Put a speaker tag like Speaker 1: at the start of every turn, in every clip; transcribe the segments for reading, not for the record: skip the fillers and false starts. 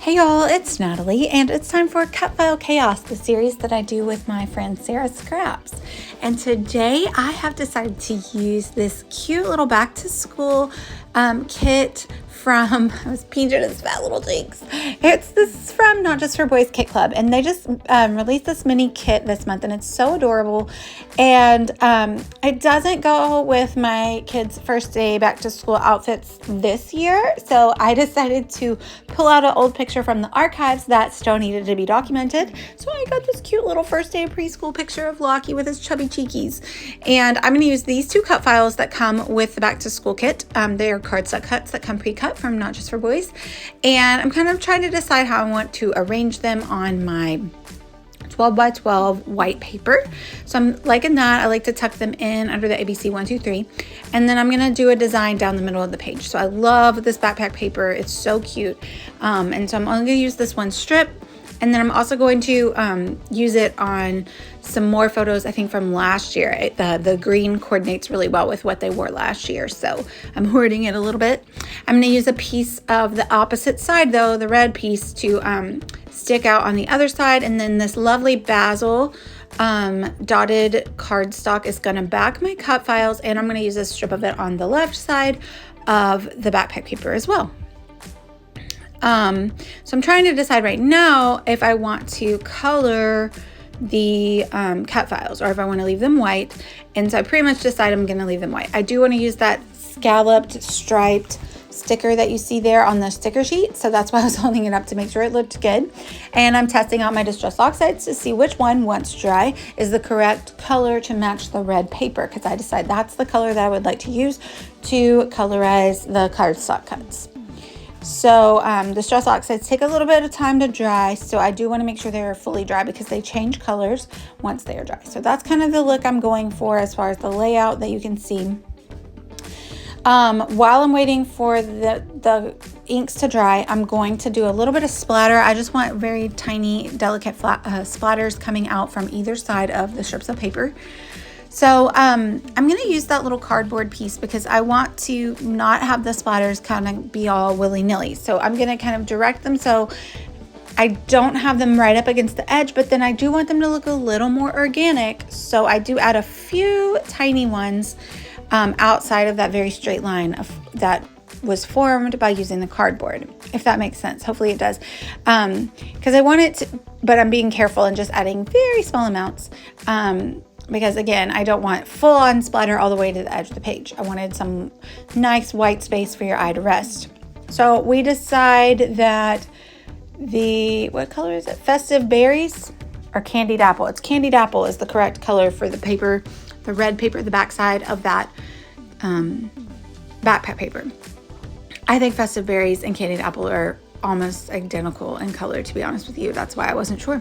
Speaker 1: Hey y'all, it's Natalie, and it's time for Cut File Chaos, the series that I do with my friend Sarah Scraps. And today I have decided to use this cute little back to school kit from, I was peeing at his fat little cheeks. This is from Not Just for Boys Kit Club, and they just released this mini kit this month, and it's so adorable. And it doesn't go with my kids' first day back to school outfits this year, so I decided to pull out an old picture from the archives that still needed to be documented. So I got this cute little first day of preschool picture of Lockie with his chubby cheekies. And I'm going to use these two cut files that come with the back to school kit. They are cardstock cuts that come pre-cut from Not Just for Boys. And I'm kind of trying to decide how I want to arrange them on my 12 by 12 white paper. So I'm liking that. I like to tuck them in under the ABC 1, 2, 3. And then I'm going to do a design down the middle of the page. So I love this backpack paper. It's so cute. And so I'm only going to use this one strip. And then I'm also going to use it on some more photos, I think, from last year. The green coordinates really well with what they wore last year, so I'm hoarding it a little bit. I'm going to use a piece of the opposite side, though, the red piece, to stick out on the other side. And then this lovely basil dotted cardstock is going to back my cut files, and I'm going to use a strip of it on the left side of the backpack paper as well. So I'm trying to decide right now if I want to color the cut files or if I want to leave them white. And so I pretty much decided I'm going to leave them white. I do want to use that scalloped striped sticker that you see there on the sticker sheet. So that's why I was holding it up to make sure it looked good. And I'm testing out my Distress Oxides to see which one, once dry, is the correct color to match the red paper, because I decided that's the color that I would like to use to colorize the cardstock cuts. So Distress Oxides take a little bit of time to dry, so I do want to make sure they're fully dry because they change colors once they are dry. So that's kind of the look I'm going for as far as the layout that you can see. While I'm waiting for the inks to dry, I'm going to do a little bit of splatter. I just want very tiny, delicate splatters coming out from either side of the strips of paper. So I'm going to use that little cardboard piece because I want to not have the splatters kind of be all willy-nilly. So I'm going to kind of direct them so I don't have them right up against the edge, but then I do want them to look a little more organic. So I do add a few tiny ones outside of that very straight line that was formed by using the cardboard, if that makes sense. Hopefully it does. Because I want it to, but I'm being careful and just adding very small amounts. Because again, I don't want full on splatter all the way to the edge of the page. I wanted some nice white space for your eye to rest. So we decide that what color is it? Festive Berries or Candied Apple? It's Candied Apple is the correct color for the paper, the red paper, the back side of that backpack paper. I think Festive Berries and Candied Apple are almost identical in color, to be honest with you. That's why I wasn't sure.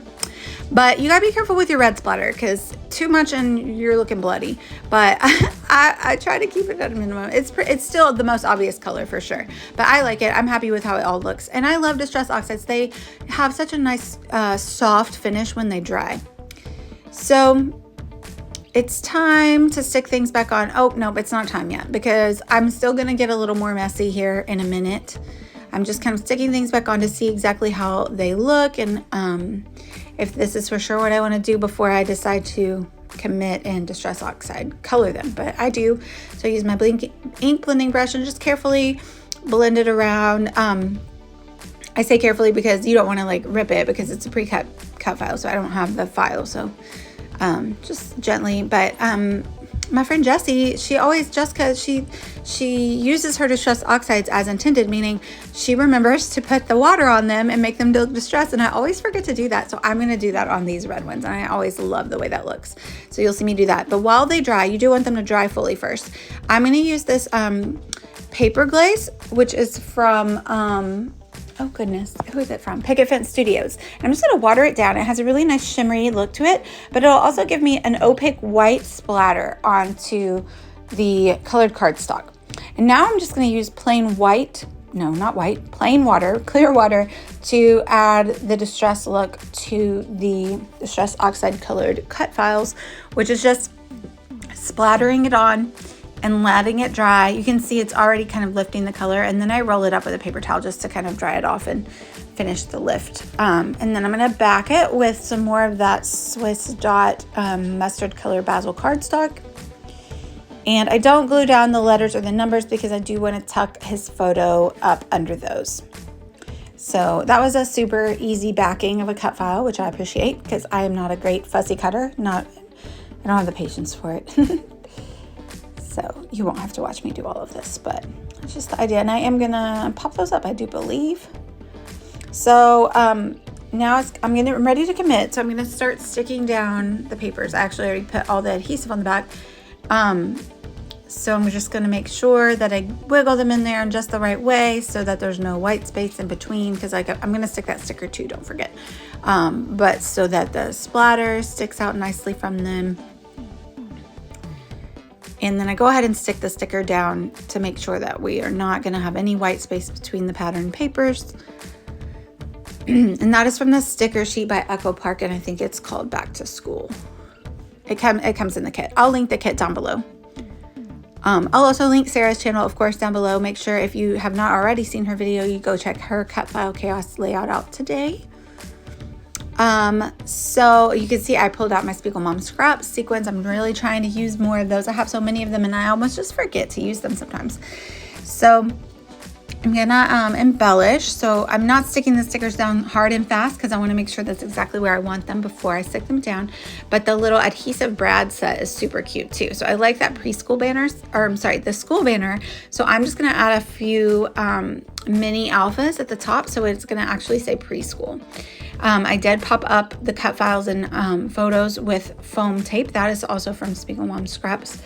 Speaker 1: But you gotta be careful with your red splatter, because too much and you're looking bloody. But I try to keep it at a minimum. It's still the most obvious color for sure. But I like it. I'm happy with how it all looks. And I love Distress Oxides. They have such a nice soft finish when they dry. So it's time to stick things back on. Oh, no, it's not time yet, because I'm still gonna get a little more messy here in a minute. I'm just kind of sticking things back on to see exactly how they look and if this is for sure what I want to do before I decide to commit and Distress Oxide color them. But I do. So I use my ink blending brush and just carefully blend it around. I say carefully because you don't want to like rip it because it's a pre-cut file, so I don't have the file. So just gently. But my friend Jessie, she uses her Distress Oxides as intended, meaning she remembers to put the water on them and make them look distressed, and I always forget to do that. So I'm going to do that on these red ones, and I always love the way that looks. So you'll see me do that. But while they dry, you do want them to dry fully first. I'm going to use this paper glaze, which is from oh goodness, who is it from? Picket Fence Studios. And I'm just going to water it down. It has a really nice shimmery look to it, but it'll also give me an opaque white splatter onto the colored cardstock. And now I'm just going to use plain water, clear water, to add the distress look to the Distress Oxide colored cut files, which is just splattering it on and letting it dry. You can see it's already kind of lifting the color, and then I roll it up with a paper towel just to kind of dry it off and finish the lift. And then I'm going to back it with some more of that Swiss Dot mustard color basil cardstock. And I don't glue down the letters or the numbers because I do want to tuck his photo up under those. So that was a super easy backing of a cut file, which I appreciate because I am not a great fussy cutter. I don't have the patience for it. So you won't have to watch me do all of this, but it's just the idea. And I am gonna pop those up, I do believe. So now I'm ready to commit. So I'm gonna start sticking down the papers. I actually already put all the adhesive on the back. So I'm just gonna make sure that I wiggle them in there in just the right way so that there's no white space in between, because I'm gonna stick that sticker too, don't forget. But so that the splatter sticks out nicely from them. And then I go ahead and stick the sticker down to make sure that we are not going to have any white space between the pattern papers. And that is from the sticker sheet by Echo Park, and I think it's called Back to School. It comes in the kit. I'll link the kit down below. I'll also link Sarah's channel, of course, down below. Make sure if you have not already seen her video, you go check her Cut File Chaos layout out today. So you can see I pulled out my Spiegel Mom scraps sequins. I'm really trying to use more of those. I have so many of them and I almost just forget to use them sometimes. So I'm gonna embellish. So I'm not sticking the stickers down hard and fast because I want to make sure that's exactly where I want them before I stick them down. But the little adhesive brad set is super cute too. So I like that preschool banners, or I'm sorry, the school banner. So I'm just gonna add a few mini alphas at the top, so it's gonna actually say preschool. I did pop up the cut files and photos with foam tape. That is also from Spiegel Mom Scraps.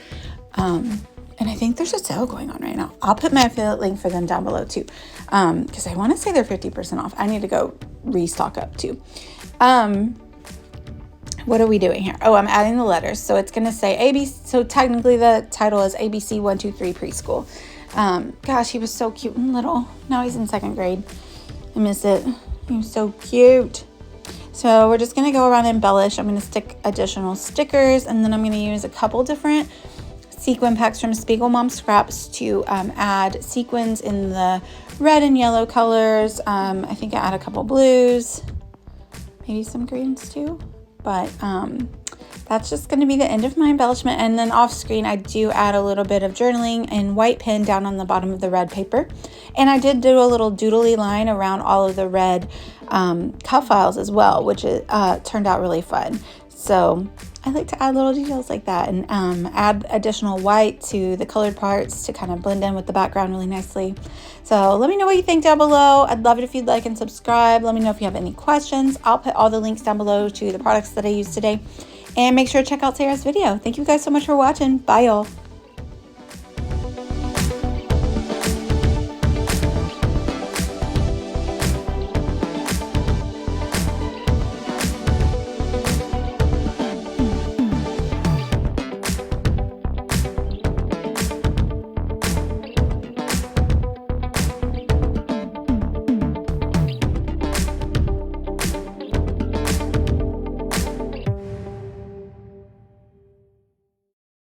Speaker 1: And I think there's a sale going on right now. I'll put my affiliate link for them down below too, because I want to say they're 50% off. I need to go restock up too. What are we doing here? Oh, I'm adding the letters. So it's going to say ABC. So technically the title is ABC 123 Preschool. Gosh, he was so cute and little. Now he's in 2nd grade. I miss it. He was so cute. So we're just going to go around and embellish. I'm going to stick additional stickers, and then I'm going to use a couple different sequin packs from Spiegel Mom Scraps to add sequins in the red and yellow colors. I think I add a couple blues, maybe some greens too. But that's just going to be the end of my embellishment. And then off screen, I do add a little bit of journaling in white pen down on the bottom of the red paper. And I did do a little doodly line around all of the red cut files as well, which turned out really fun. So I like to add little details like that and add additional white to the colored parts to kind of blend in with the background really nicely. So let me know what you think down below. I'd love it if you'd like and subscribe. Let me know if you have any questions. I'll put all the links down below to the products that I used today. And make sure to check out Sarah's video. Thank you guys so much for watching. Bye, y'all.